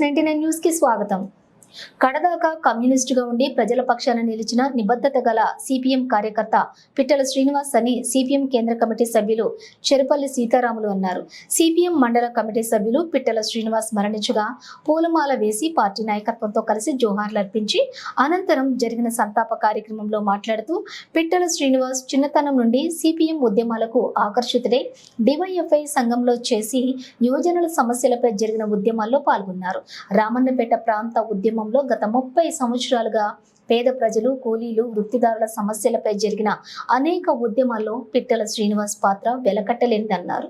X99 news కి స్వాగతం. కడదాకా కమ్యూనిస్టుగా ఉండి ప్రజల పక్షాన నిలిచిన నిబద్ధత గల సిపిఎం కార్యకర్త పిట్టల శ్రీనివాస్ అని సిపిఎం కేంద్ర కమిటీ సభ్యులు చెరుపల్లి సీతారాములు అన్నారు. సిపిఎం మండల కమిటీ సభ్యులు పిట్టల శ్రీనివాస్ మరణించగా పూలమాల వేసి పార్టీ నాయకత్వంతో కలిసి జోహార్లు అర్పించి అనంతరం జరిగిన సంతాప కార్యక్రమంలో మాట్లాడుతూ పిట్టల శ్రీనివాస్ చిన్నతనం నుండి సిపిఎం ఉద్యమాలకు ఆకర్షితుడై డివైఎఫ్ఐ సంఘంలో చేసి యువజనుల సమస్యలపై జరిగిన ఉద్యమాల్లో పాల్గొన్నారు. రామన్నపేట ప్రాంత ఉద్యమం గత 30 సంవత్సరాలుగా పేద ప్రజలు, కూలీలు, వృత్తిదారుల సమస్యలపై జరిగిన అనేక ఉద్యమాల్లో పిట్టల శ్రీనివాస్ పాత్ర వెలకట్టలేనిదన్నారు.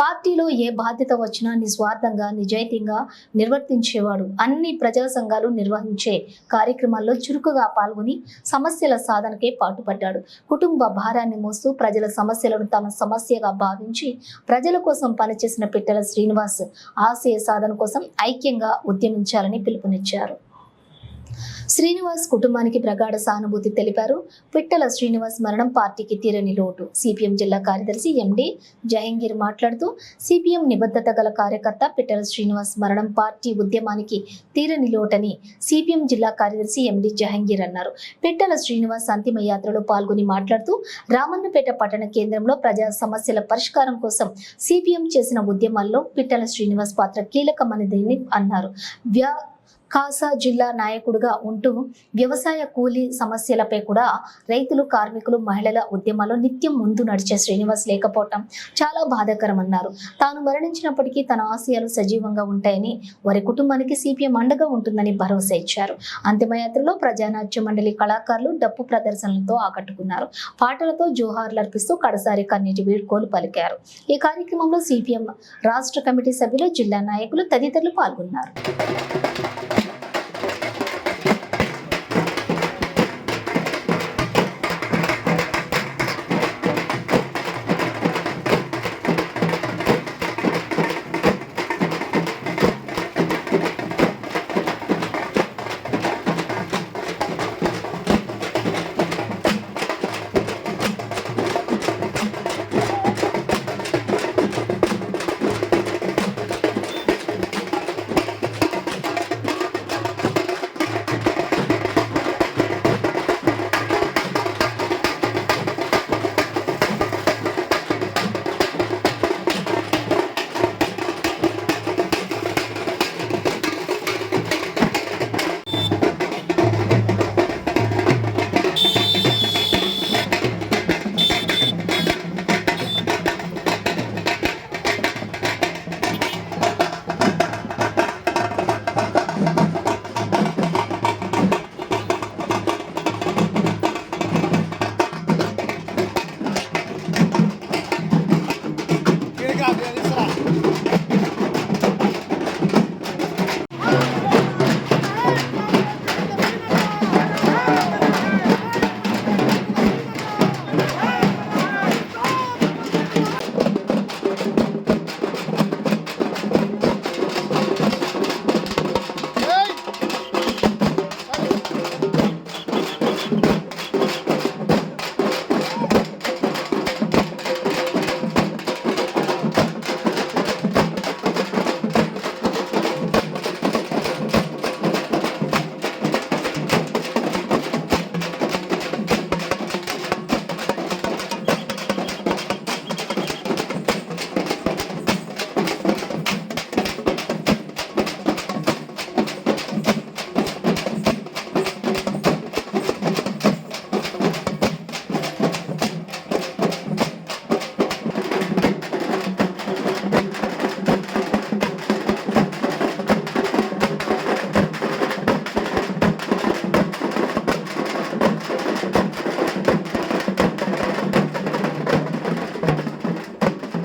పార్టీలో ఏ బాధ్యత వచ్చినా నిస్వార్థంగా, నిజాయితీగా నిర్వర్తించేవాడు. అన్ని ప్రజా సంఘాలు నిర్వహించే కార్యక్రమాల్లో చురుకుగా పాల్గొని సమస్యల సాధనకే పాటుపడ్డాడు. కుటుంబ భారాన్ని మోస్తూ ప్రజల సమస్యలను తమ సమస్యగా భావించి ప్రజల కోసం పనిచేసిన పిట్టల శ్రీనివాస్ ఆశయ సాధన కోసం ఐక్యంగా ఉద్యమించాలని పిలుపునిచ్చారు. శ్రీనివాస్ కుటుంబానికి ప్రగాఢ సానుభూతి తెలిపారు. పిట్టల శ్రీనివాస్ మరణం పార్టీకి తీరని లోటు. సిపిఎం జిల్లా కార్యదర్శి ఎండి జహంగీర్ మాట్లాడుతూ సిపిఎం నిబద్ధత గల కార్యకర్త పిట్టల శ్రీనివాస్ మరణం పార్టీ ఉద్యమానికి తీరని లోటని సిపిఎం జిల్లా కార్యదర్శి ఎండి జహంగీర్ అన్నారు. పిట్టల శ్రీనివాస్ అంతిమ యాత్రలో పాల్గొని మాట్లాడుతూ రామన్నపేట పట్టణ కేంద్రంలో ప్రజా సమస్యల పరిష్కారం కోసం సిపిఎం చేసిన ఉద్యమాల్లో పిట్టల శ్రీనివాస్ పాత్ర కీలకమైనదని అన్నారు. కాసా జిల్లా నాయకుడిగా ఉంటూ వ్యవసాయ కూలీ సమస్యలపై కూడా రైతులు, కార్మికులు, మహిళల ఉద్యమాల్లో నిత్యం ముందు నడిచే శ్రీనివాస్ లేకపోవటం చాలా బాధాకరమన్నారు. తాను మరణించినప్పటికీ తన ఆశయాలు సజీవంగా ఉంటాయని, వారి కుటుంబానికి సిపిఎం అండగా ఉంటుందని భరోసా ఇచ్చారు. అంతిమయాత్రలో ప్రజానాట్య మండలి కళాకారులు డప్పు ప్రదర్శనలతో ఆకట్టుకున్నారు. పాటలతో జోహార్లు అర్పిస్తూ కడసారి కన్నీటి వీడ్కోలు పలికారు. ఈ కార్యక్రమంలో సిపిఎం రాష్ట్ర కమిటీ సభ్యులు, జిల్లా నాయకులు తదితరులు పాల్గొన్నారు.